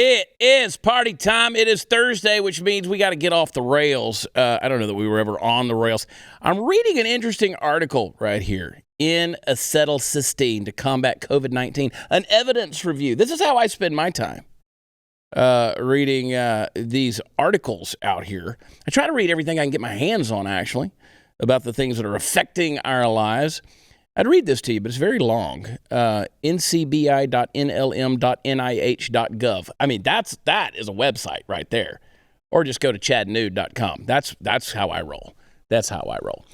It is party time. It is Thursday, which means we got to get off the rails. I don't know that we were ever on the rails. I'm reading an interesting article right here in acetylcysteine to combat COVID-19, an evidence review. This is how I spend my time, reading these articles out here. I try to read everything I can get my hands on, actually, about the things that are affecting our lives. I'd read this to you, but it's very long. ncbi.nlm.nih.gov. I mean, that is a website right there. Or just go to chadnude.com. That's how I roll. That's how I roll.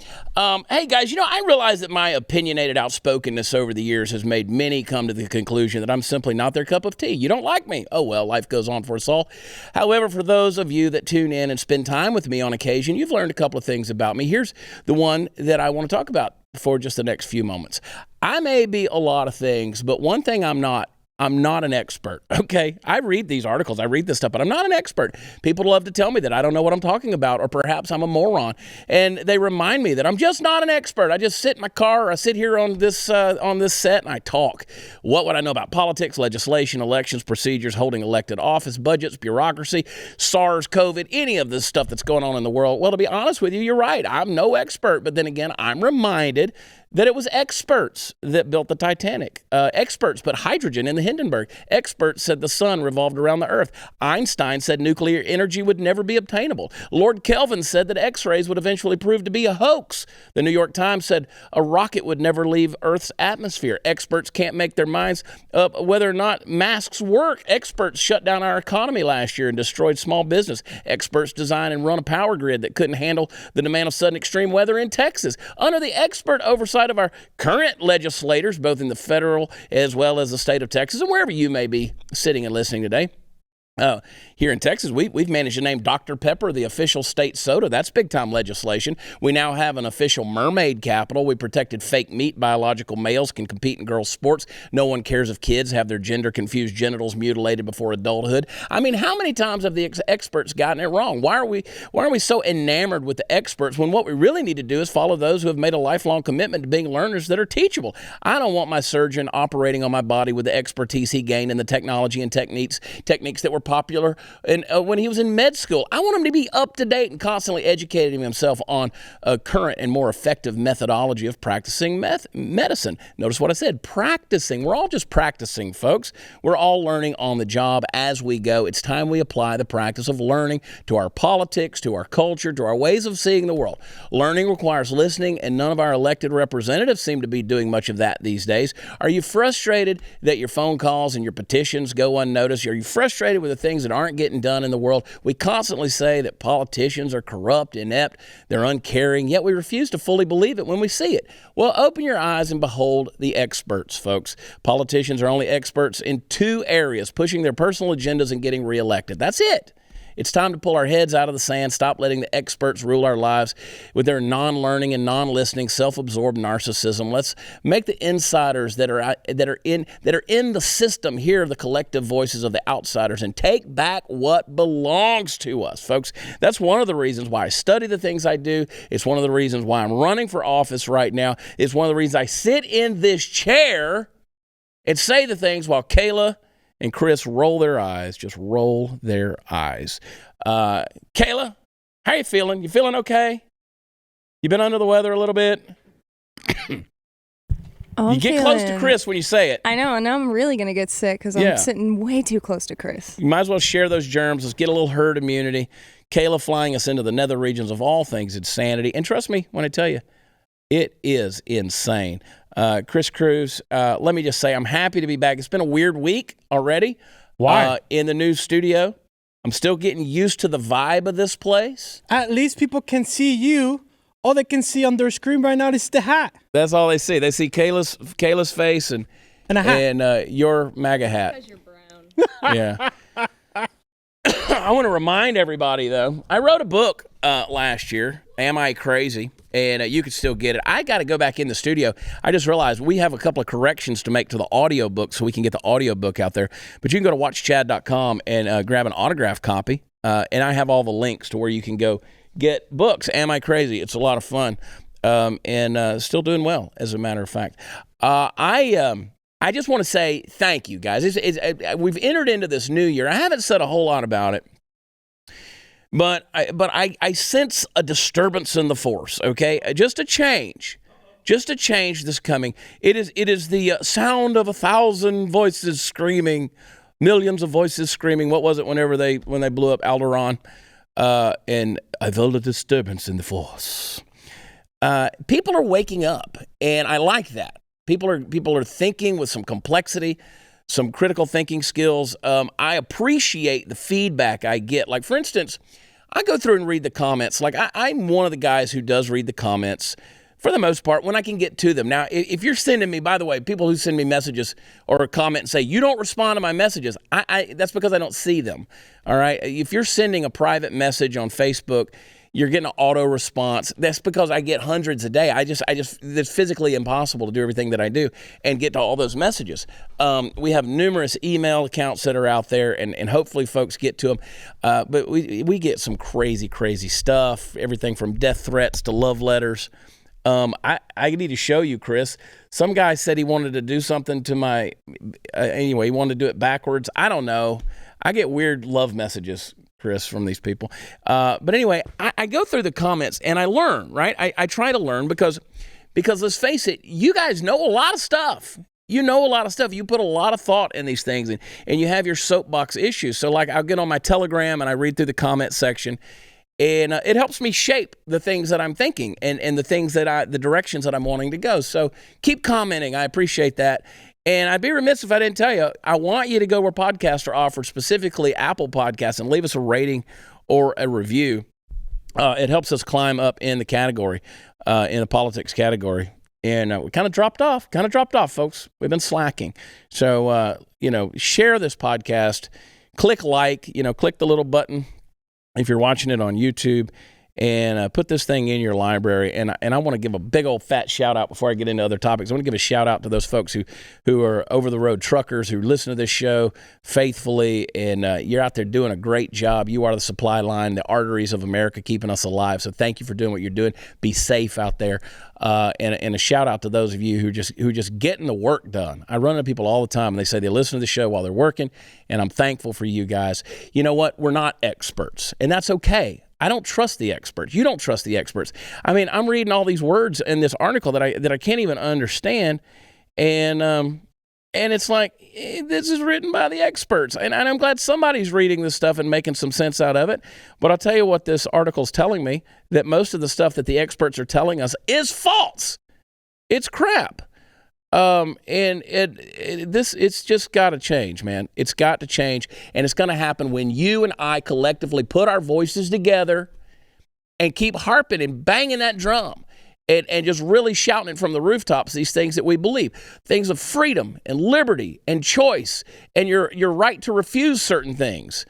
Hey, guys, I realize that my opinionated outspokenness over the years has made many come to the conclusion that I'm simply not their cup of tea. You don't like me? Oh, well, life goes on for us all. However, for those of you that tune in and spend time with me on occasion, you've learned a couple of things about me. Here's the one that I want to talk about for just the next few moments. I may be a lot of things, but one thing I'm not an expert, okay? I read these articles, I read this stuff, but I'm not an expert. People love to tell me that I don't know what I'm talking about, or perhaps I'm a moron. And they remind me that I'm just not an expert. I just sit in my car, or I sit here on this set and I talk. What would I know about politics, legislation, elections, procedures, holding elected office, budgets, bureaucracy, SARS, COVID, any of this stuff that's going on in the world? Well, to be honest with you, you're right. I'm no expert. But then again, I'm reminded that it was experts that built the Titanic. Experts put hydrogen in the Hindenburg. Experts said the sun revolved around the earth. Einstein said nuclear energy would never be obtainable. Lord Kelvin said that X-rays would eventually prove to be a hoax. The New York Times said a rocket would never leave Earth's atmosphere. Experts can't make their minds up whether or not masks work. Experts shut down our economy last year and destroyed small business. Experts design and run a power grid that couldn't handle the demand of sudden extreme weather in Texas. Under the expert oversight of our current legislators, both in the federal as well as the state of Texas, and wherever you may be sitting and listening today. Here in Texas, we've managed to name Dr. Pepper the official state soda. That's big-time legislation. We now have an official mermaid capital. We protected fake meat. Biological males can compete in girls' sports. No one cares if kids have their gender-confused genitals mutilated before adulthood. I mean, how many times have the experts gotten it wrong? Why are we so enamored with the experts when what we really need to do is follow those who have made a lifelong commitment to being learners that are teachable? I don't want my surgeon operating on my body with the expertise he gained in the technology and techniques that were popular and when he was in med school. I want him to be up to date and constantly educating himself on a current and more effective methodology of practicing medicine. Notice what I said, practicing. We're all just practicing, folks. We're all learning on the job as we go. It's time we apply the practice of learning to our politics, to our culture, to our ways of seeing the world. Learning requires listening, and none of our elected representatives seem to be doing much of that these days. Are you frustrated that your phone calls and your petitions go unnoticed? Are you frustrated with the things that aren't getting done in the world? We constantly say that politicians are corrupt, inept, they're uncaring, yet we refuse to fully believe it when we see it. Well, open your eyes and behold the experts, folks. Politicians are only experts in two areas: pushing their personal agendas and getting reelected. That's it. It's time to pull our heads out of the sand, stop letting the experts rule our lives with their non-learning and non-listening, self-absorbed narcissism. Let's make the insiders that are in the system hear the collective voices of the outsiders and take back what belongs to us, folks. That's one of the reasons why I study the things I do. It's one of the reasons why I'm running for office right now. It's one of the reasons I sit in this chair and say the things while Kayla and Chris roll their eyes, just roll their eyes. Kayla, how you feeling? You feeling okay? You been under the weather a little bit? You get close to Chris when you say it. I know, and now I'm really going to get sick because I'm sitting way too close to Chris. You might as well share those germs. Let's get a little herd immunity. Kayla flying us into the nether regions of all things insanity. And trust me when I tell you, it is insane. Chris Cruz, let me just say I'm happy to be back. It's been a weird week already. Why? In the new studio. I'm still getting used to the vibe of this place. At least people can see you. All they can see on their screen right now is the hat. That's all they see. They see Kayla's face and a hat. And your MAGA hat. Because you're brown. Yeah. I want to remind everybody, though, I wrote a book last year, Am I Crazy? And you can still get it. I got to go back in the studio. I just realized we have a couple of corrections to make to the audio book so we can get the audio book out there. But you can go to watchchad.com and grab an autographed copy. And I have all the links to where you can go get books. Am I Crazy? It's a lot of fun and still doing well, as a matter of fact. I I just want to say thank you, guys. We've entered into this new year. I haven't said a whole lot about it, but I sense a disturbance in the force, okay? Just a change this coming. It is the sound of 1,000 voices screaming, millions of voices screaming. What was it when they blew up Alderaan? And I felt a disturbance in the force. People are waking up, and I like that. People are thinking with some complexity, some critical thinking skills. I appreciate the feedback I get. Like, for instance, I go through and read the comments. Like, I'm one of the guys who does read the comments for the most part when I can get to them. Now, if you're sending me, by the way, people who send me messages or a comment and say, you don't respond to my messages, that's because I don't see them, all right? If you're sending a private message on Facebook, you're getting an auto response. That's because I get hundreds a day. It's physically impossible to do everything that I do and get to all those messages. We have numerous email accounts that are out there, and hopefully folks get to them. But we get some crazy, crazy stuff, everything from death threats to love letters. I need to show you, Chris. Some guy said he wanted to do something to my, anyway, he wanted to do it backwards. I don't know. I get weird love messages, Chris, from these people. But anyway, I go through the comments and I learn, right? I try to learn because let's face it, you guys know a lot of stuff. You know a lot of stuff. You put a lot of thought in these things, and you have your soapbox issues. So like I'll get on my Telegram and I read through the comment section. And it helps me shape the things that I'm thinking and the things the directions that I'm wanting to go. So keep commenting. I appreciate that. And I'd be remiss if I didn't tell you, I want you to go where podcasts are offered, specifically Apple Podcasts, and leave us a rating or a review. It helps us climb up in the category, in the politics category. And we kind of dropped off, folks. We've been slacking. So, share this podcast. Click like, click the little button if you're watching it on YouTube, and put this thing in your library. And I want to give a big old fat shout out before I get into other topics. I want to give a shout out to those folks who are over the road truckers who listen to this show faithfully, and you're out there doing a great job. You are the supply line, the arteries of America, keeping us alive. So thank you for doing what you're doing. Be safe out there. And a shout out to those of you who just getting the work done. I run into people all the time, and they say they listen to the show while they're working, and I'm thankful for you guys. You know what? We're not experts, and that's okay. I don't trust the experts. You don't trust the experts. I mean, I'm reading all these words in this article that I can't even understand, and it's like, this is written by the experts, and I'm glad somebody's reading this stuff and making some sense out of it. But I'll tell you what this article's telling me, that most of the stuff that the experts are telling us is false. It's crap. It's just got to change, man. It's got to change, and it's going to happen when you and I collectively put our voices together and keep harping and banging that drum and just really shouting it from the rooftops, these things that we believe, things of freedom and liberty and choice and your right to refuse certain things,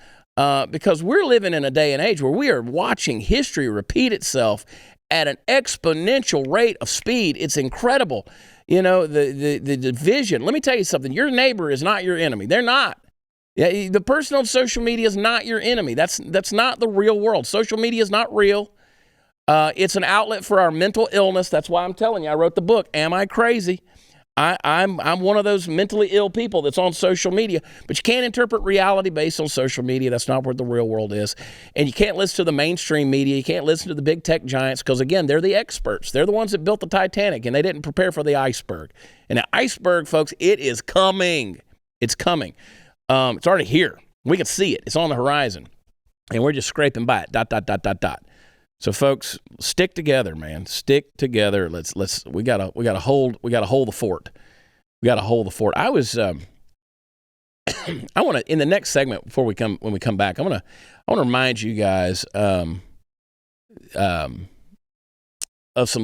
because we're living in a day and age where we are watching history repeat itself at an exponential rate of speed. It's incredible. The division. Let me tell you something. Your neighbor is not your enemy. They're not. Yeah, the person on social media is not your enemy. That's not the real world. Social media is not real. It's an outlet for our mental illness. That's why I'm telling you, I wrote the book, Am I Crazy? I'm one of those mentally ill people that's on social media, but you can't interpret reality based on social media. That's not where the real world is. And you can't listen to the mainstream media. You can't listen to the big tech giants because, again, they're the experts. They're the ones that built the Titanic, and they didn't prepare for the iceberg. And the iceberg, folks, it is coming. It's coming. It's already here. We can see it. It's on the horizon, and we're just scraping by it, ... So, folks, stick together, man. Stick together. We gotta hold the fort. We gotta hold the fort. I want to, in the next segment when we come back, I want to remind you guys of some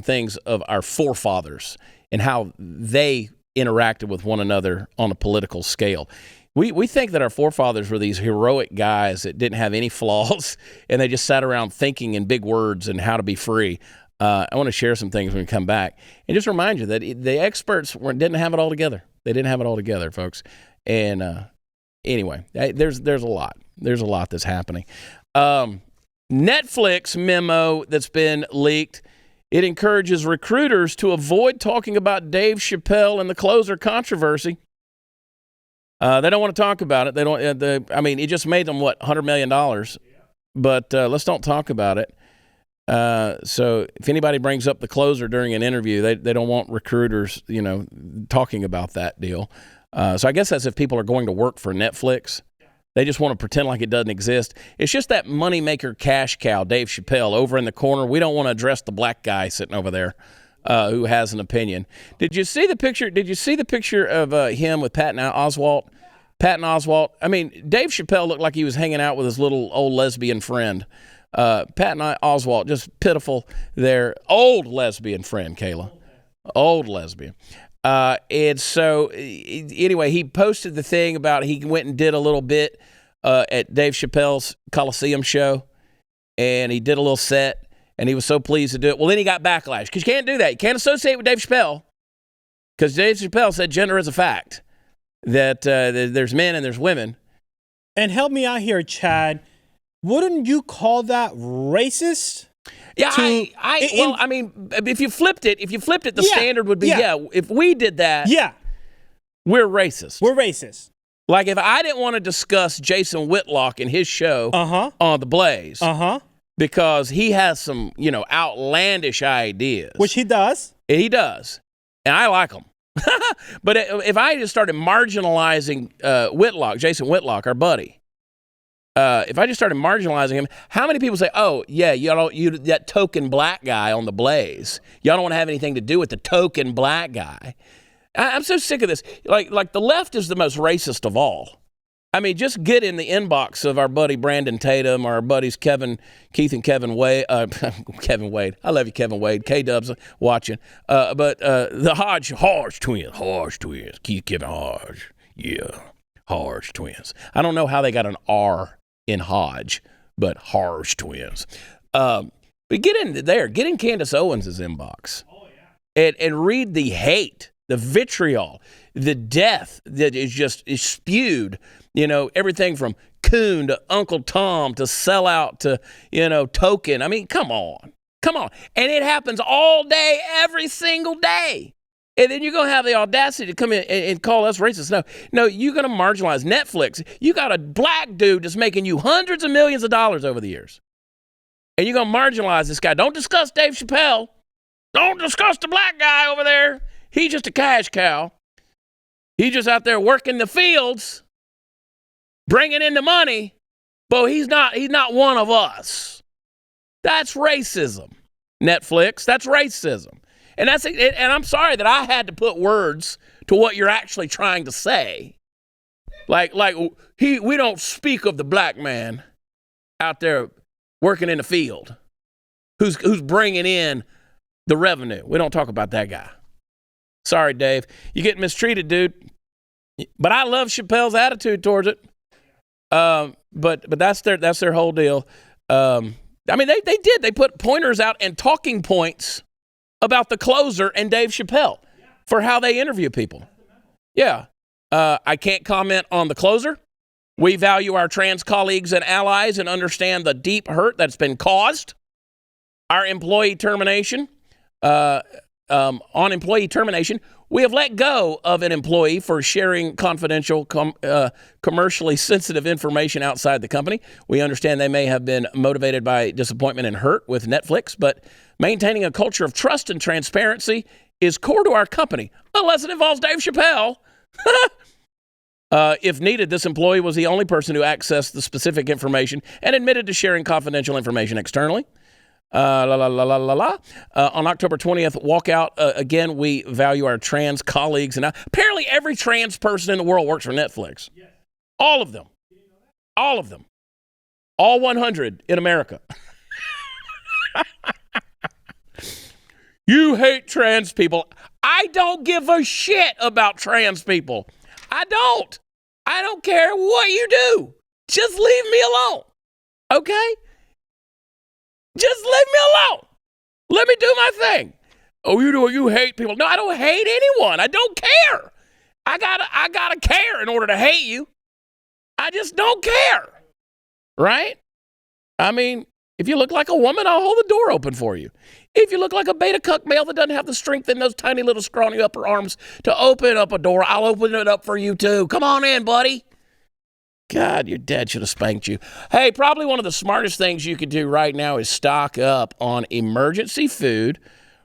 things of our forefathers and how they interacted with one another on a political scale. We think that our forefathers were these heroic guys that didn't have any flaws, and they just sat around thinking in big words and how to be free. I want to share some things when we come back, and just remind you that the experts didn't have it all together. They didn't have it all together, folks. And anyway, there's a lot. There's a lot that's happening. Netflix memo that's been leaked. It encourages recruiters to avoid talking about Dave Chappelle and the closer controversy. They don't want to talk about it. They don't. It just made them $100 million. But let's don't talk about it. So if anybody brings up the closer during an interview, they don't want recruiters, talking about that deal. So I guess that's if people are going to work for Netflix. They just want to pretend like it doesn't exist. It's just that moneymaker cash cow, Dave Chappelle, over in the corner. We don't want to address the black guy sitting over there who has an opinion. Did you see the picture? Did you see the picture of him with Patton Oswalt? Patton Oswalt. I mean, Dave Chappelle looked like he was hanging out with his little old lesbian friend. Patton Oswalt, just pitiful there. Old lesbian friend, Kayla. Old lesbian. And so, anyway, he posted the thing about he went and did a little bit at Dave Chappelle's Coliseum show, and he did a little set, and he was so pleased to do it. Well, then he got backlash, because you can't do that. You can't associate with Dave Chappelle, because Dave Chappelle said gender is a fact, that there's men and there's women. And help me out here, Chad. Wouldn't you call that racist? Yeah, if you flipped it, the standard would be, if we did that, we're racist. We're racist. Like if I didn't want to discuss Jason Whitlock and his show on the Blaze, because he has some, outlandish ideas. Which he does. He does. And I like them. But if I just started marginalizing Jason Whitlock, our buddy, if I just started marginalizing him, how many people say, "Oh, yeah, you that token black guy on the Blaze. Y'all don't want to have anything to do with the token black guy." I'm so sick of this. Like the left is the most racist of all. I mean, just get in the inbox of our buddy Brandon Tatum, our buddies Keith and Kevin Wade. Kevin Wade. I love you, Kevin Wade. K-Dub's watching. But the Hodge twins. Keith, Kevin, Hodge. Yeah, Hodge twins. I don't know how they got an R in Hodge, but Hodge twins. But get in there. Get in Candace Owens' inbox. And read the hate, the vitriol, the death that is spewed. Everything from Coon to Uncle Tom to Sellout to, Token. I mean, come on. And it happens all day, every single day. And then you're going to have the audacity to come in and call us racist. No, you're going to marginalize Netflix. You got a black dude that's making you hundreds of millions of dollars over the years. And you're going to marginalize this guy. Don't discuss Dave Chappelle. Don't discuss the black guy over there. He's just a cash cow. He's just out there working the fields, bringing in the money, but he's not one of us. That's racism. Netflix, that's racism. And I'm sorry that I had to put words to what you're actually trying to say. Like we don't speak of the black man out there working in the field who's bringing in the revenue. We don't talk about that guy. Sorry, Dave. You get mistreated, dude. But I love Chappelle's attitude towards it. But that's their whole deal. They did. They put pointers out and talking points about the closer and Dave Chappelle for how they interview people. Yeah. I can't comment on the closer. We value our trans colleagues and allies and understand the deep hurt that's been caused. Our employee termination, on employee termination, we have let go of an employee for sharing confidential, commercially sensitive information outside the company. We understand they may have been motivated by disappointment and hurt with Netflix, but maintaining a culture of trust and transparency is core to our company, unless it involves Dave Chappelle. If needed, this employee was the only person who accessed the specific information and admitted to sharing confidential information externally. On October 20th, walkout. Again, we value our trans colleagues. And apparently every trans person in the world works for Netflix. Yes. All of them. All of them. All 100 in America. You hate trans people. I don't give a shit about trans people. I don't care what you do. Just leave me alone. Okay? Just leave me alone. Let me do my thing. Oh, you hate people. No, I don't hate anyone. I don't care. I gotta care in order to hate you. I just don't care. Right? I mean, If you look like a woman, I'll hold the door open for you. If you look like a beta cuck male that doesn't have the strength in those tiny little scrawny upper arms to open up a door, I'll open it up for you too. Come on in, buddy. God, your dad should have spanked you. Hey, probably one of the smartest things you could do right now is stock up on emergency food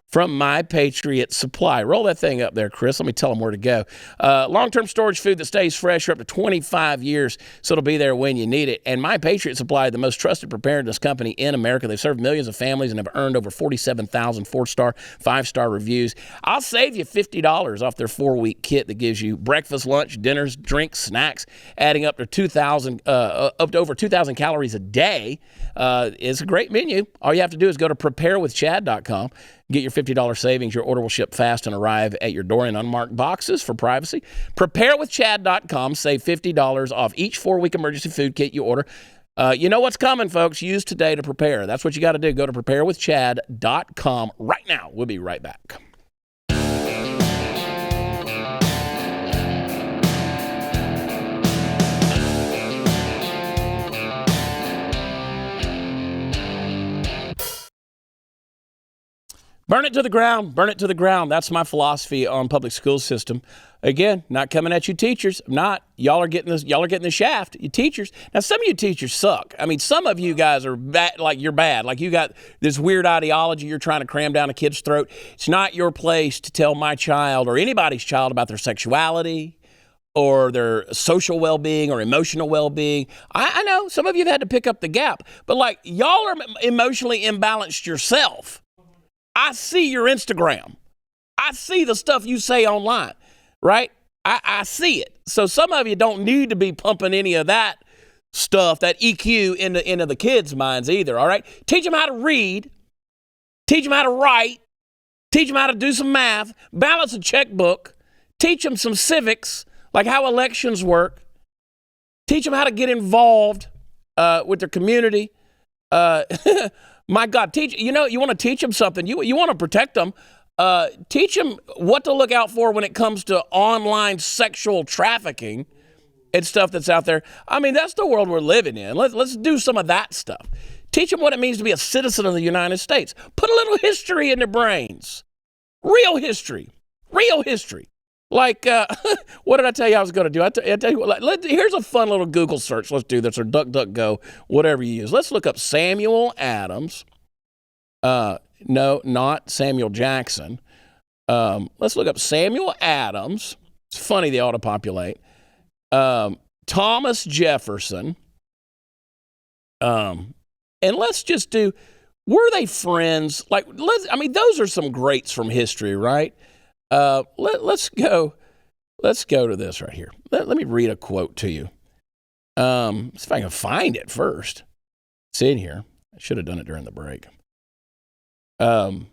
from My Patriot Supply. Roll that thing up there, Chris. Let me tell them where to go. Long-term storage food that stays fresh for up to 25 years, so it'll be there when you need it. And My Patriot Supply, the most trusted preparedness company in America. They've served millions of families and have earned over 47,000 4-star, 5-star reviews. I'll save you $50 off their 4-week kit that gives you breakfast, lunch, dinners, drinks, snacks, adding up to over 2,000 calories a day. It's a great menu. All you have to do is go to preparewithchad.com. Get your $50 savings. Your order will ship fast and arrive at your door in unmarked boxes for privacy. Preparewithchad.com. Save $50 off each 4-week emergency food kit you order. You know what's coming, folks. Use today to prepare. That's what you got to do. Go to preparewithchad.com right now. We'll be right back. Burn it to the ground. Burn it to the ground. That's my philosophy on public school system. Again, not coming at you teachers. Not. Y'all are getting this. Y'all are getting the shaft. You teachers. Now, some of you teachers suck. I mean, some of you guys are bad. Like you're bad. Like you got this weird ideology you're trying to cram down a kid's throat. It's not your place to tell my child or anybody's child about their sexuality or their social well-being or emotional well-being. I know some of you have had to pick up the gap, but like y'all are emotionally imbalanced yourself. I see your Instagram. I see the stuff you say online, right? I see it. So some of you don't need to be pumping any of that stuff, that EQ into the kids' minds either, all right? Teach them how to read. Teach them how to write. Teach them how to do some math. Balance a checkbook. Teach them some civics, like how elections work. Teach them how to get involved with their community. My God, you want to teach them something. You want to protect them. Teach them what to look out for when it comes to online sexual trafficking and stuff that's out there. I mean, that's the world we're living in. Let's do some of that stuff. Teach them what it means to be a citizen of the United States. Put a little history in their brains. Real history. Real history. Like, what did I tell you I was going to do? I tell you what, here's a fun little Google search. Let's do this, or DuckDuckGo, whatever you use. Let's look up Samuel Adams. No, not Samuel Jackson. Let's look up Samuel Adams. It's funny they auto-populate. Thomas Jefferson. And let's just do, were they friends? Like, those are some greats from history, right? Let's go to this right here. Let me read a quote to you. See if I can find it first. It's in here. I should have done it during the break. This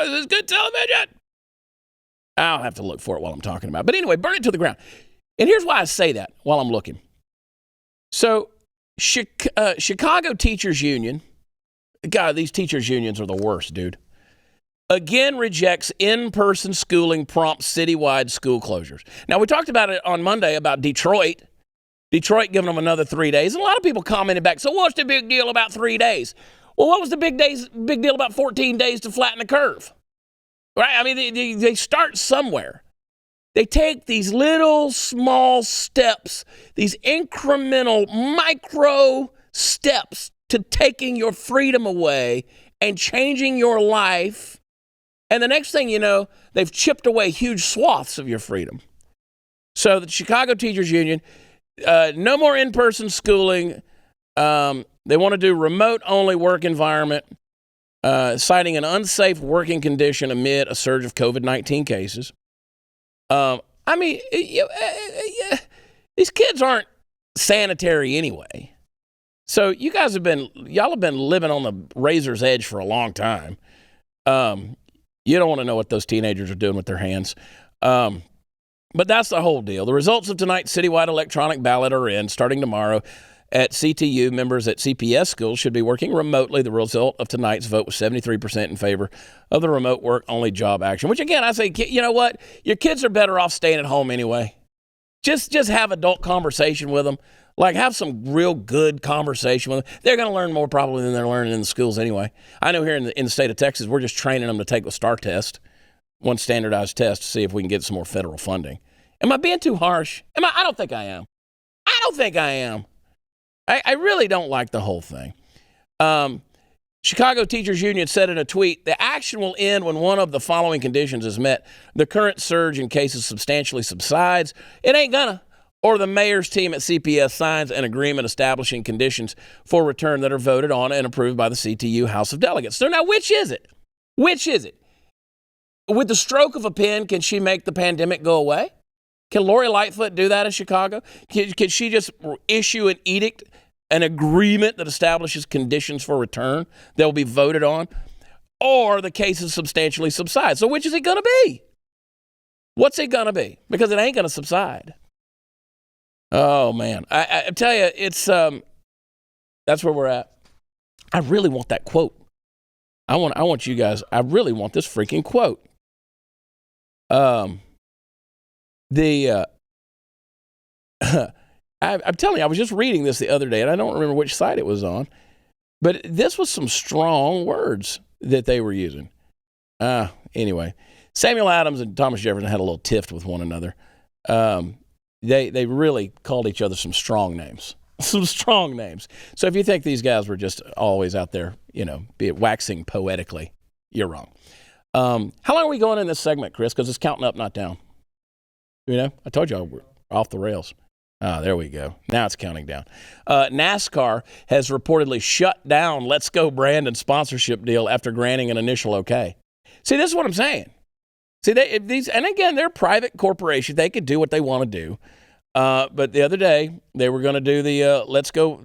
is good television. I'll have to look for it while I'm talking about it. But anyway, burn it to the ground. And here's why I say that while I'm looking. So, Chicago Teachers Union, God, these teachers unions are the worst, dude. Again rejects in-person schooling prompts citywide school closures. Now, we talked about it on Monday about Detroit. Detroit giving them another 3 days. And a lot of people commented back, so what's the big deal about 3 days? Well, what was the big deal about 14 days to flatten the curve? Right? I mean, they start somewhere. They take these little small steps, these incremental micro steps to taking your freedom away and changing your life. And the next thing you know, they've chipped away huge swaths of your freedom. So the Chicago Teachers Union, no more in-person schooling. They want to do remote-only work environment, citing an unsafe working condition amid a surge of COVID-19 cases. These kids aren't sanitary anyway. So y'all have been living on the razor's edge for a long time. You don't want to know what those teenagers are doing with their hands. But that's the whole deal. The results of tonight's citywide electronic ballot are in. Starting tomorrow at CTU, members at CPS schools should be working remotely. The result of tonight's vote was 73% in favor of the remote work-only job action, which, again, I say, you know what? Your kids are better off staying at home anyway. Just have adult conversation with them. Like, have some real good conversation with them. They're going to learn more probably than they're learning in the schools anyway. I know here in the state of Texas, we're just training them to take the STAR test, one standardized test, to see if we can get some more federal funding. Am I being too harsh? I don't think I am. I really don't like the whole thing. Chicago Teachers Union said in a tweet, the action will end when one of the following conditions is met. The current surge in cases substantially subsides. It ain't gonna. Or the mayor's team at CPS signs an agreement establishing conditions for return that are voted on and approved by the CTU House of Delegates. So now, which is it? With the stroke of a pen, can she make the pandemic go away? Can Lori Lightfoot do that in Chicago? Can she just issue an edict, an agreement that establishes conditions for return that will be voted on? Or the cases substantially subside. So which is it going to be? What's it going to be? Because it ain't going to subside. Oh, man. I tell you, it's that's where we're at. I really want that quote. I want you guys, I really want this freaking quote. I'm telling you, I was just reading this the other day, and I don't remember which site it was on, but this was some strong words that they were using. Anyway, Samuel Adams and Thomas Jefferson had a little tiff with one another. They really called each other some strong names. Some strong names. So if you think these guys were just always out there, be it waxing poetically, you're wrong. How long are we going in this segment, Chris? Because it's counting up, not down. I told you we're off the rails. There we go. Now it's counting down. NASCAR has reportedly shut down Let's Go Brandon sponsorship deal after granting an initial okay. See, this is what I'm saying. See, and again, they're a private corporation. They could do what they want to do. But the other day, they were going to do the Let's Go.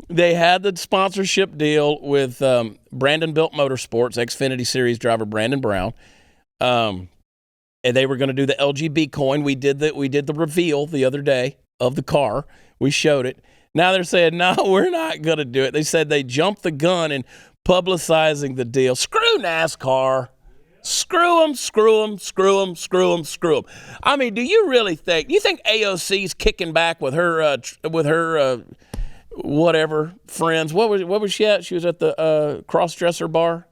They had the sponsorship deal with Brandon Built Motorsports, Xfinity Series driver Brandon Brown. And they were going to do the LGB coin. We did the reveal the other day of the car. We showed it. Now they're saying, no, we're not going to do it. They said they jumped the gun in publicizing the deal. Screw NASCAR. Screw them. I mean, do you really think AOC's kicking back with her whatever friends? What was she at? She was at the cross-dresser bar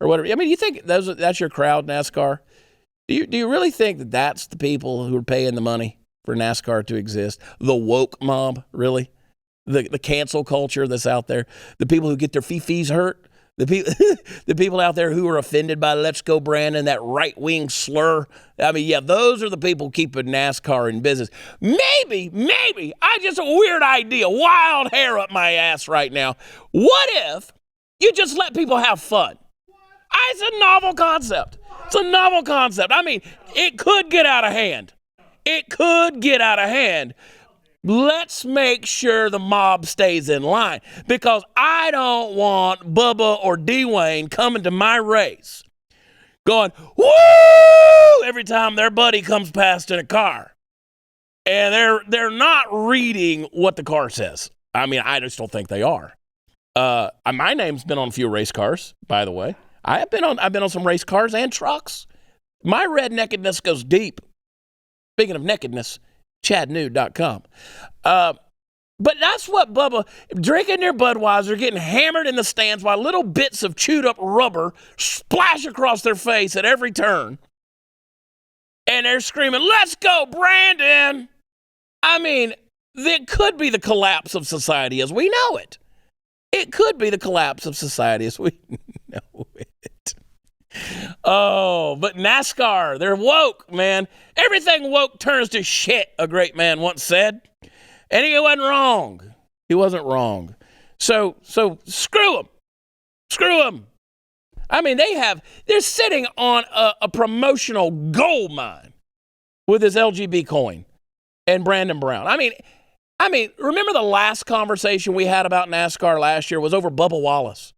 or whatever. I mean, you think that's your crowd, NASCAR? Do you really think that that's the people who are paying the money for NASCAR to exist? The woke mob, really? The cancel culture that's out there? The people who get their fee-fees hurt? The people out there who are offended by Let's Go Brandon, that right-wing slur? I mean, yeah, those are the people keeping NASCAR in business. Maybe, I just a weird idea, wild hair up my ass right now. What if you just let people have fun? It's a novel concept. I mean, it could get out of hand. Let's make sure the mob stays in line, because I don't want Bubba or D-Wayne coming to my race going, woo, every time their buddy comes past in a car. And they're not reading what the car says. I mean, I just don't think they are. My name's been on a few race cars, by the way. I've been on some race cars and trucks. My redneckedness goes deep. Speaking of nakedness, chadnude.com. But that's what Bubba, drinking their Budweiser, getting hammered in the stands while little bits of chewed up rubber splash across their face at every turn. And they're screaming, let's go, Brandon. I mean, it could be the collapse of society as we know it. It could be the collapse of society as we know it. Oh, but NASCAR, they're woke, man. Everything woke turns to shit, a great man once said. And he wasn't wrong. So screw them. I mean, they're sitting on a promotional gold mine with this LGB coin and Brandon Brown. I mean, remember the last conversation we had about NASCAR last year was over Bubba Wallace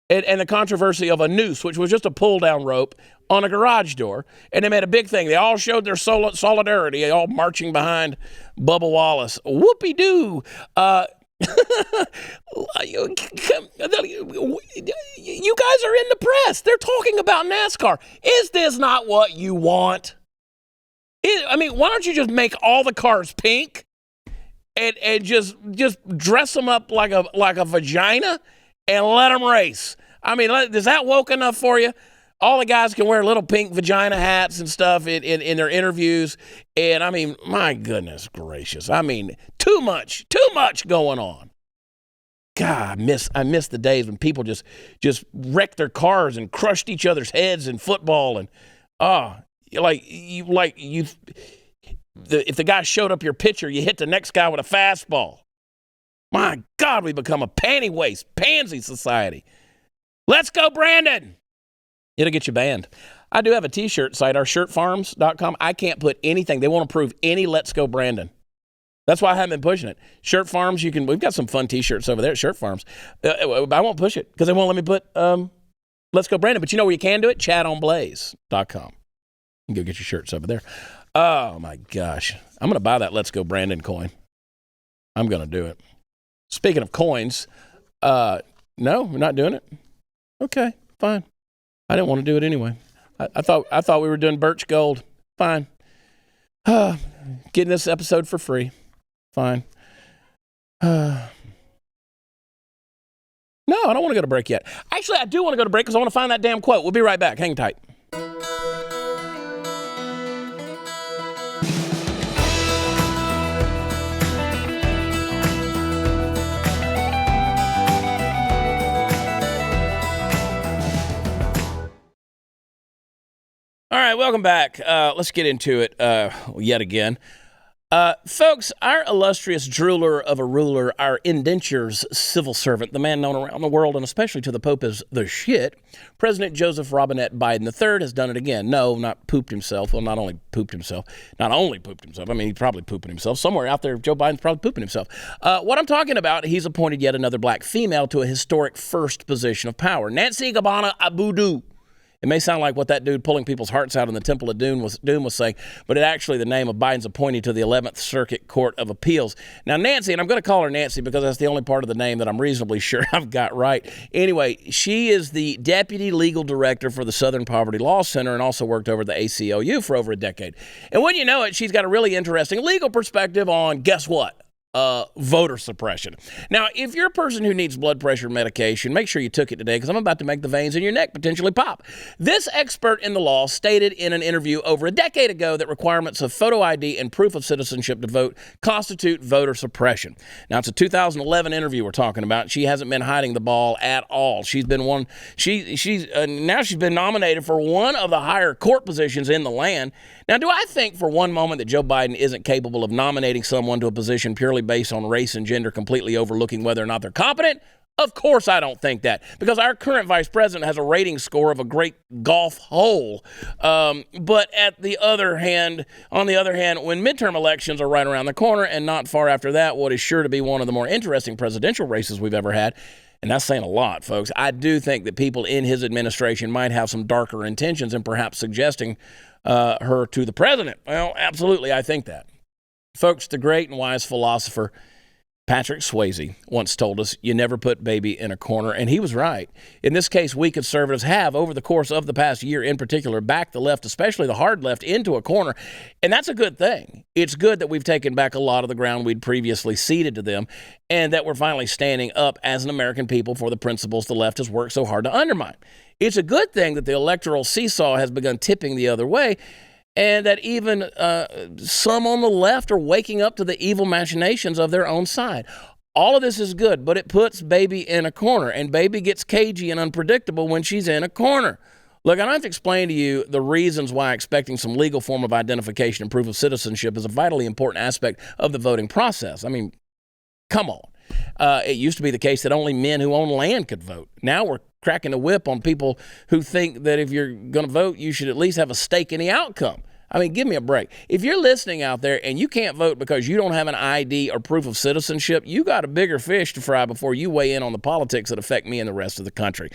and the controversy of a noose, which was just a pull-down rope on a garage door. And they made a big thing. They all showed their solidarity, they all marching behind Bubba Wallace. Whoopee-doo. You guys are in the press. They're talking about NASCAR. Is this not what you want? I mean, why don't you just make all the cars pink and just dress them up like a vagina and let them race? I mean, is that woke enough for you? All the guys can wear little pink vagina hats and stuff in their interviews. And, I mean, my goodness gracious. I mean, too much going on. God, I miss the days when people just wrecked their cars and crushed each other's heads in football. And, if the guy showed up your pitcher, you hit the next guy with a fastball. My God, we become a panty waist, pansy society. Let's go, Brandon. It'll get you banned. I do have a T-shirt site, our shirtfarms.com. I can't put anything. They won't approve any Let's Go Brandon. That's why I haven't been pushing it. Shirt Farms, we've got some fun T-shirts over there at Shirt Farms. I won't push it because they won't let me put Let's Go Brandon. But you know where you can do it? ChadOnBlaze.com. You can go get your shirts over there. Oh, my gosh. I'm going to buy that Let's Go Brandon coin. I'm going to do it. Speaking of coins, no, we're not doing it. Okay, fine. I didn't want to do it anyway. I thought we were doing Birch Gold. Fine. Getting this episode for free. Fine. No, I don't want to go to break yet. Actually, I do want to go to break because I want to find that damn quote. We'll be right back. Hang tight. All right, welcome back. Let's get into it yet again. Folks, our illustrious drooler of a ruler, our indentures civil servant, the man known around the world and especially to the Pope as the shit, President Joseph Robinette Biden III has done it again. No, not pooped himself. Well, not only pooped himself. I mean, he's probably pooping himself. Somewhere out there, Joe Biden's probably pooping himself. What I'm talking about, he's appointed yet another black female to a historic first position of power. Nancy Gabbana Abudu. It may sound like what that dude pulling people's hearts out in the Temple of Doom was saying, but it's actually the name of Biden's appointee to the 11th Circuit Court of Appeals. Now, Nancy, and I'm going to call her Nancy because that's the only part of the name that I'm reasonably sure I've got right. Anyway, she is the deputy legal director for the Southern Poverty Law Center and also worked over at the ACLU for over a decade. And when you know it, she's got a really interesting legal perspective on, guess what? Voter suppression. Now, if you're a person who needs blood pressure medication, make sure you took it today because I'm about to make the veins in your neck potentially pop. This expert in the law stated in an interview over a decade ago that requirements of photo ID and proof of citizenship to vote constitute voter suppression. Now, it's a 2011 interview we're talking about. She hasn't been hiding the ball at all. She's been now she's been nominated for one of the higher court positions in the land. Now, do I think for one moment that Joe Biden isn't capable of nominating someone to a position purely based on race and gender, completely overlooking whether or not they're competent? Of course I don't think that, because our current vice president has a rating score of a great golf hole. But on the other hand, when midterm elections are right around the corner and not far after that, what is sure to be one of the more interesting presidential races we've ever had, and that's saying a lot, folks, I do think that people in his administration might have some darker intentions and perhaps suggesting her to the president. Well, absolutely, I think that. Folks, the great and wise philosopher Patrick Swayze once told us, you never put baby in a corner, and he was right. In this case, we conservatives have, over the course of the past year in particular, backed the left, especially the hard left, into a corner, and that's a good thing. It's good that we've taken back a lot of the ground we'd previously ceded to them, and that we're finally standing up as an American people for the principles the left has worked so hard to undermine. It's a good thing that the electoral seesaw has begun tipping the other way, and that even some on the left are waking up to the evil machinations of their own side. All of this is good, but it puts baby in a corner, and baby gets cagey and unpredictable when she's in a corner. Look, I don't have to explain to you the reasons why expecting some legal form of identification and proof of citizenship is a vitally important aspect of the voting process. I mean, come on. It used to be the case that only men who own land could vote. Now we're cracking the whip on people who think that if you're going to vote, you should at least have a stake in the outcome. I mean, give me a break. If you're listening out there and you can't vote because you don't have an ID or proof of citizenship, you got a bigger fish to fry before you weigh in on the politics that affect me and the rest of the country.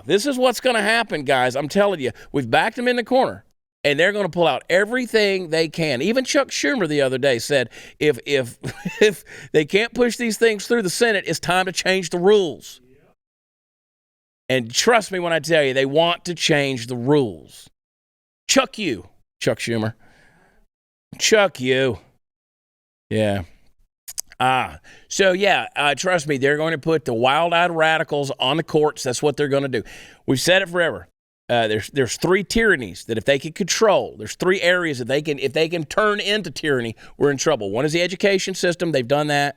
This is what's going to happen, guys. I'm telling you, we've backed them in the corner. And they're going to pull out everything they can. Even Chuck Schumer the other day said, if they can't push these things through the Senate, it's time to change the rules. And trust me when I tell you, they want to change the rules. Chuck Schumer. Chuck you. Yeah. Trust me, they're going to put the wild-eyed radicals on the courts. That's what they're going to do. We've said it forever. There's three tyrannies that if they can control, there's three areas that if they can turn into tyranny, we're in trouble. One is the education system. They've done that.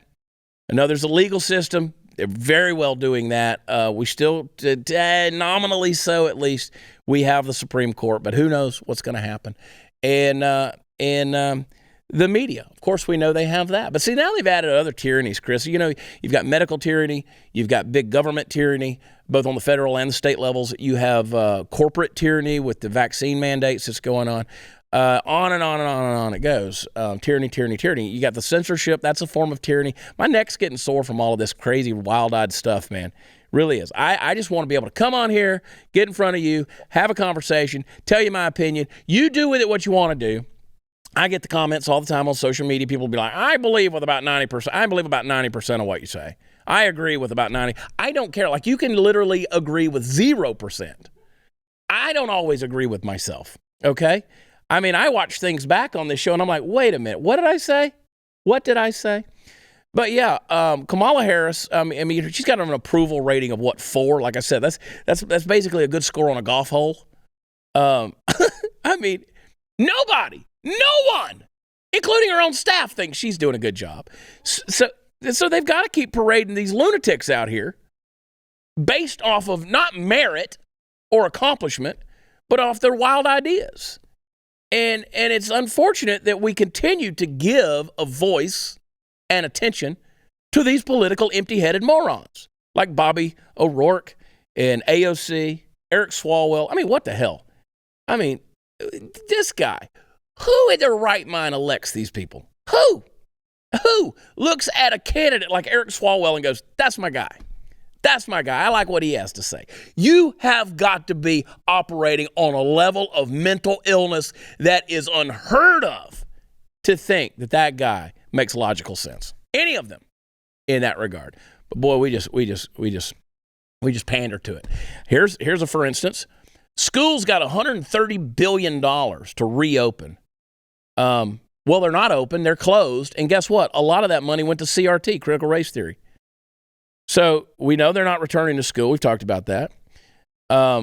Another's the legal system. They're very well doing that. We still, nominally so at least, we have the Supreme Court, but who knows what's going to happen. And the media, of course, we know they have that. But see, now they've added other tyrannies, Chris. You know, you've got medical tyranny. You've got big government tyranny, both on the federal and the state levels. You have corporate tyranny with the vaccine mandates that's going on. On and on and on and on it goes. Tyranny. You got the censorship. That's a form of tyranny. My neck's getting sore from all of this crazy, wild-eyed stuff, man. Really is. I just want to be able to come on here, get in front of you, have a conversation, tell you my opinion. You do with it what you want to do. I get the comments all the time on social media. People will be like, I believe about 90% of what you say. I agree with about 90. I don't care. Like, you can literally agree with 0%. I don't always agree with myself, okay? I mean, I watch things back on this show, and I'm like, wait a minute. What did I say? But yeah, Kamala Harris, I mean, she's got an approval rating of 4? Like I said, that's basically a good score on a golf hole. I mean, nobody, no one, including her own staff, thinks she's doing a good job. So they've got to keep parading these lunatics out here based off of not merit or accomplishment, but off their wild ideas. And it's unfortunate that we continue to give a voice and attention to these political empty-headed morons like Bobby O'Rourke and AOC, Eric Swalwell. I mean, what the hell? I mean, this guy, who in their right mind elects these people? Who looks at a candidate like Eric Swalwell and goes, that's my guy. That's my guy. I like what he has to say. You have got to be operating on a level of mental illness that is unheard of to think that guy makes logical sense. Any of them in that regard. But boy, we just pander to it. Here's a for instance. Schools got $130 billion to reopen. Well, they're not open. They're closed. And guess what? A lot of that money went to CRT, critical race theory. So we know they're not returning to school. We've talked about that. The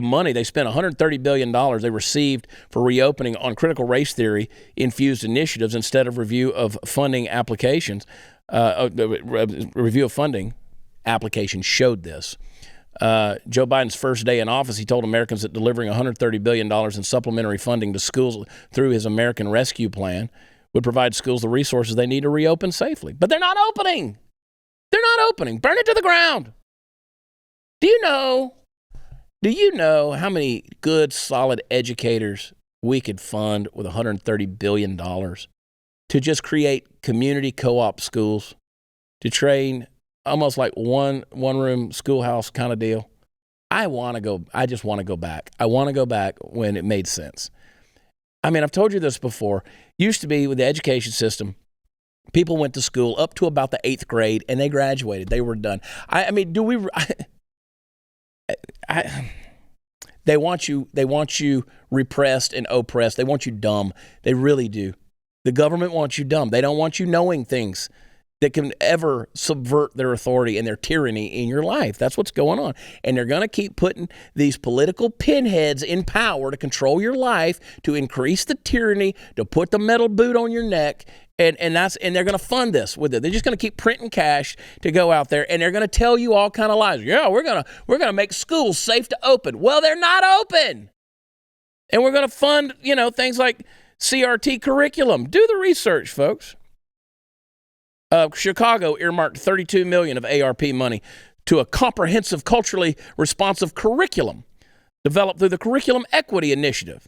money they spent, $130 billion they received for reopening on critical race theory infused initiatives instead of review of funding applications. Review of funding applications showed this. Joe Biden's first day in office, he told Americans that delivering $130 billion in supplementary funding to schools through his American Rescue Plan would provide schools the resources they need to reopen safely. But they're not opening. Burn it to the ground. Do you know how many good, solid educators we could fund with $130 billion to just create community co-op schools, to train almost like one-room schoolhouse kind of deal? I just want to go back. I want to go back when it made sense. I mean, I've told you this before. Used to be with the education system, people went to school up to about the 8th grade and they graduated. They were done. They want you repressed and oppressed. They want you dumb. They really do. The government wants you dumb. They don't want you knowing things that can ever subvert their authority and their tyranny in your life. That's what's going on. And they're going to keep putting these political pinheads in power to control your life, to increase the tyranny, to put the metal boot on your neck. And they're going to fund this with it. They're just going to keep printing cash to go out there, and they're going to tell you all kind of lies. Yeah, we're going to make schools safe to open. Well, they're not open. And we're going to fund, things like CRT curriculum. Do the research, folks. Chicago earmarked $32 million of ARP money to a comprehensive, culturally responsive curriculum developed through the Curriculum Equity Initiative.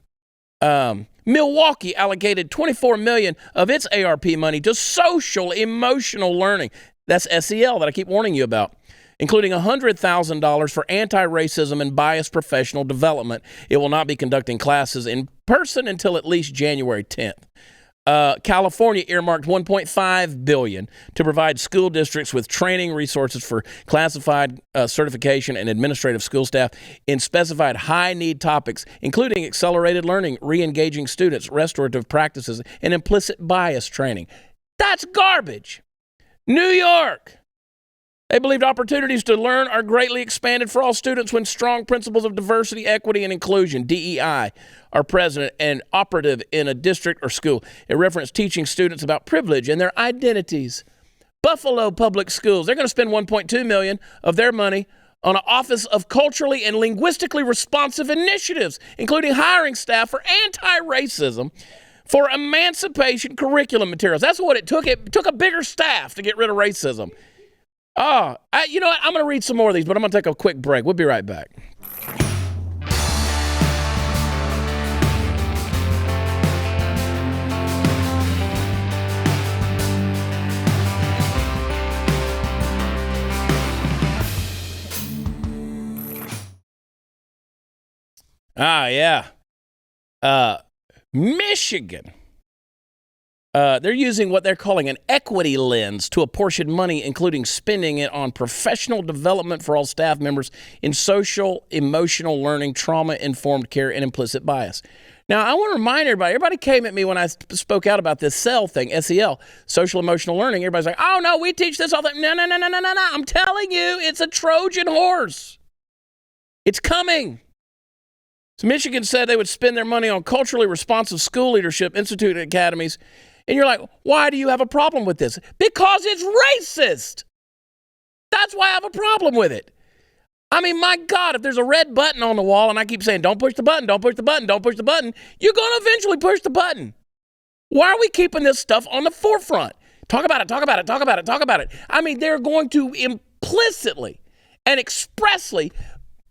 Milwaukee allocated $24 million of its ARP money to social emotional learning. That's SEL that I keep warning you about, including $100,000 for anti-racism and bias professional development. It will not be conducting classes in person until at least January 10th. California earmarked $1.5 billion to provide school districts with training resources for classified certification and administrative school staff in specified high-need topics, including accelerated learning, re-engaging students, restorative practices, and implicit bias training. That's garbage. New York. They believed opportunities to learn are greatly expanded for all students when strong principles of diversity, equity, and inclusion, DEI, are present and operative in a district or school. It referenced teaching students about privilege and their identities. Buffalo Public Schools, they're going to spend $1.2 million of their money on an Office of Culturally and Linguistically Responsive Initiatives, including hiring staff for anti-racism for emancipation curriculum materials. That's what it took. It took a bigger staff to get rid of racism. You know what? I'm going to read some more of these, but I'm going to take a quick break. We'll be right back. Michigan. They're using what they're calling an equity lens to apportion money, including spending it on professional development for all staff members in social, emotional learning, trauma-informed care, and implicit bias. Now, I want to remind everybody came at me when I spoke out about this SEL thing, S-E-L, social emotional learning. Everybody's like, oh, no, we teach this all the time. No. I'm telling you, it's a Trojan horse. It's coming. So Michigan said they would spend their money on culturally responsive school leadership, institute academies. And you're like, why do you have a problem with this? Because it's racist. That's why I have a problem with it. I mean, my God, if there's a red button on the wall and I keep saying, don't push the button, don't push the button, don't push the button, you're going to eventually push the button. Why are we keeping this stuff on the forefront? Talk about it. I mean, they're going to implicitly and expressly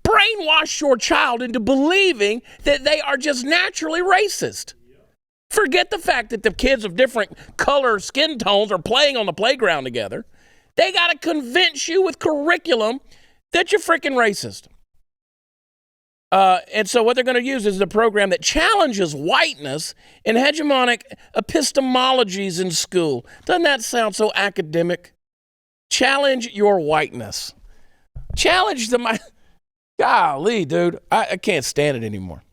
brainwash your child into believing that they are just naturally racist. Forget the fact that the kids of different color skin tones are playing on the playground together. They got to convince you with curriculum that you're freaking racist. And so what they're going to use is a program that challenges whiteness in hegemonic epistemologies in school. Doesn't that sound so academic? Challenge your whiteness. Challenge the... Golly, dude, I can't stand it anymore.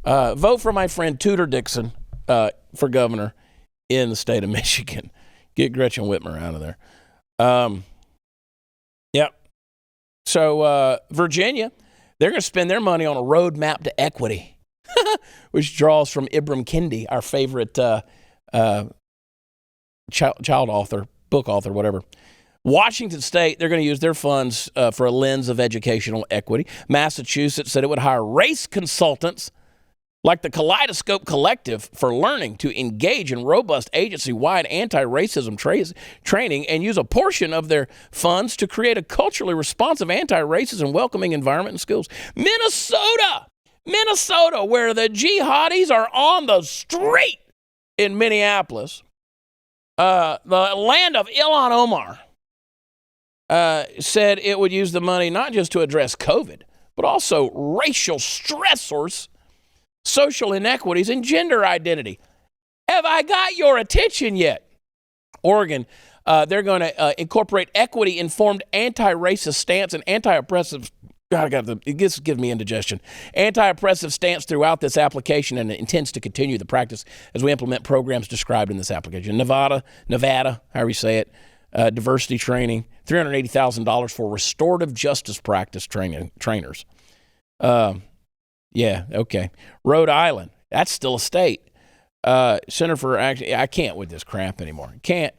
Vote for my friend Tudor Dixon for governor in the state of Michigan. Get Gretchen Whitmer out of there. Yep. So Virginia, they're going to spend their money on a roadmap to equity, which draws from Ibram Kendi, our favorite child author, book author, whatever. Washington State, they're going to use their funds for a lens of educational equity. Massachusetts said it would hire race consultants like the Kaleidoscope Collective for learning to engage in robust agency-wide anti-racism training and use a portion of their funds to create a culturally responsive anti-racism welcoming environment in schools. Minnesota, where the jihadis are on the street in Minneapolis, the land of Ilhan Omar, said it would use the money not just to address COVID, but also racial stressors, social inequities, and gender identity. Have I got your attention yet? Oregon, they're going to incorporate equity-informed anti-racist stance and anti-oppressive, it gives me indigestion, anti-oppressive stance throughout this application, and it intends to continue the practice as we implement programs described in this application. Nevada, however you say it, diversity training, $380,000 for restorative justice practice trainers. Yeah, okay. Rhode Island, that's still a state. Center for Action, I can't with this crap anymore. Can't.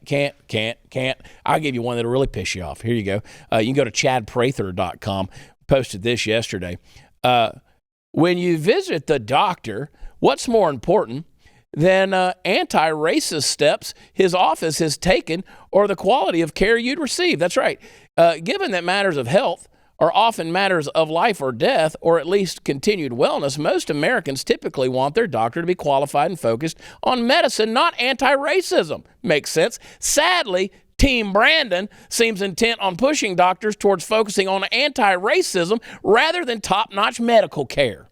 I'll give you one that'll really piss you off. Here you go. You can go to chadprather.com. Posted this yesterday. When you visit the doctor, what's more important than anti-racist steps his office has taken or the quality of care you'd receive? That's right. Given that matters of health are often matters of life or death, or at least continued wellness, most Americans typically want their doctor to be qualified and focused on medicine, not anti-racism. Makes sense. Sadly, Team Brandon seems intent on pushing doctors towards focusing on anti-racism rather than top-notch medical care.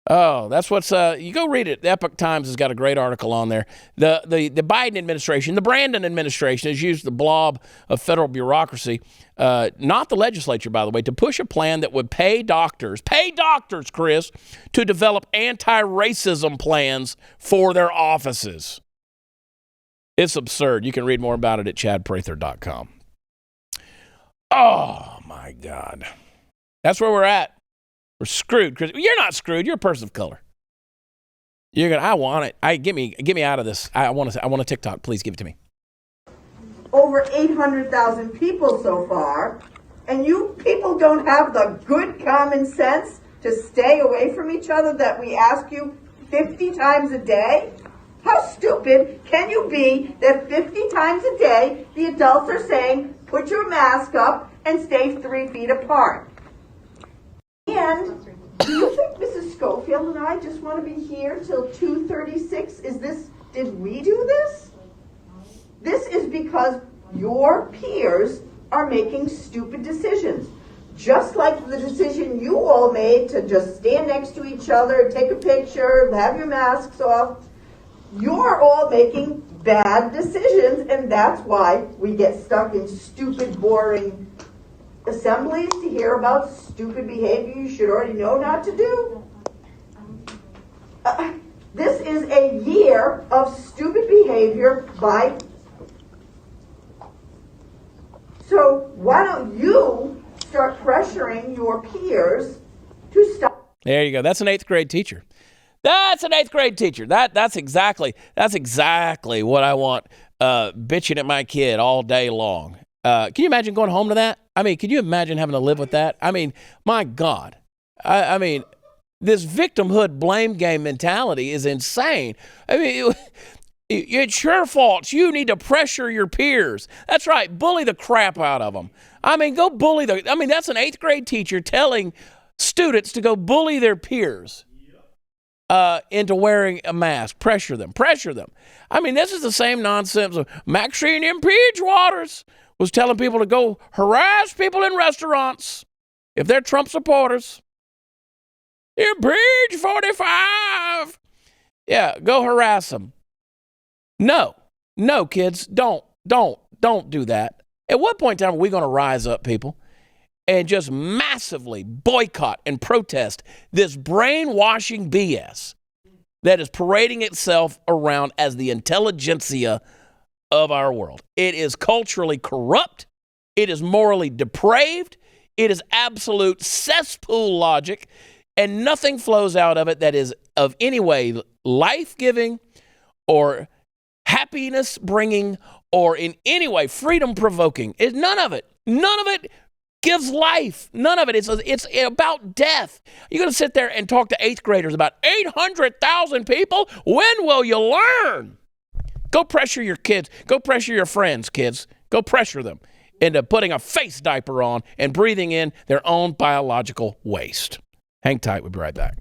Oh, that's what's you go read it. The Epoch Times has got a great article on there. The Biden administration, the Brandon administration, has used the blob of federal bureaucracy, not the legislature, by the way, to push a plan that would pay doctors, Chris, to develop anti-racism plans for their offices. It's absurd. You can read more about it at chadprather.com. Oh my God. That's where we're at. We're screwed, Chris. You're not screwed. You're a person of color. I want it. Get me out of this. I want a TikTok. Please give it to me. Over 800,000 people so far, and you people don't have the good common sense to stay away from each other that we ask you 50 times a day? How stupid can you be that 50 times a day the adults are saying, put your mask up and stay 3 feet apart? And do you think Mrs. Schofield and I just want to be here till 2:36? Did we do this? This is because your peers are making stupid decisions. Just like the decision you all made to just stand next to each other, take a picture, have your masks off. You're all making bad decisions, and that's why we get stuck in stupid, boring assemblies to hear about stupid behavior you should already know not to do. This is a year of stupid behavior So why don't you start pressuring your peers to stop? There you go. That's an 8th grade teacher. That's an 8th grade teacher. That's exactly what I want bitching at my kid all day long. Can you imagine going home to that? I mean, can you imagine having to live with that? I mean, my God. I mean, this victimhood blame game mentality is insane. I mean, it's your fault. You need to pressure your peers. That's right. Bully the crap out of them. I mean, go bully that's an 8th grade teacher telling students to go bully their peers into wearing a mask. Pressure them. I mean, this is the same nonsense of Maxine Impeach Waters was telling people to go harass people in restaurants if they're Trump supporters. Impeach 45. Yeah, go harass them. No, kids, don't do that. At what point in time are we going to rise up, people, and just massively boycott and protest this brainwashing BS that is parading itself around as the intelligentsia of our world? It is culturally corrupt. It is morally depraved. It is absolute cesspool logic, and nothing flows out of it that is of any way life-giving or happiness-bringing or in any way freedom-provoking. None of it gives life. None of it. It's about death. You're going to sit there and talk to 8th graders about 800,000 people? When will you learn? Go pressure your kids. Go pressure your friends, kids. Go pressure them into putting a face diaper on and breathing in their own biological waste. Hang tight. We'll be right back.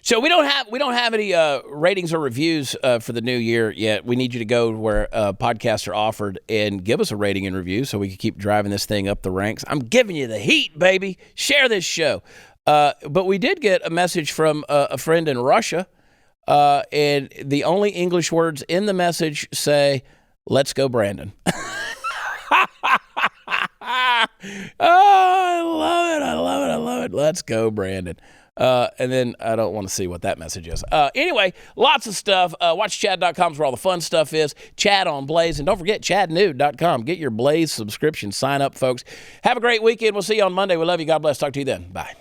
So we don't have any ratings or reviews for the new year yet. We need you to go where podcasts are offered and give us a rating and review so we can keep driving this thing up the ranks. I'm giving you the heat, baby. Share this show. But we did get a message from a friend in Russia, and the only English words in the message say, "Let's go, Brandon." Oh, I love it. Let's go, Brandon. And then I don't want to see what that message is. Anyway, lots of stuff. Watch Chad.com where all the fun stuff is. Chad on Blaze. And don't forget, ChadNude.com. Get your Blaze subscription. Sign up, folks. Have a great weekend. We'll see you on Monday. We love you. God bless. Talk to you then. Bye.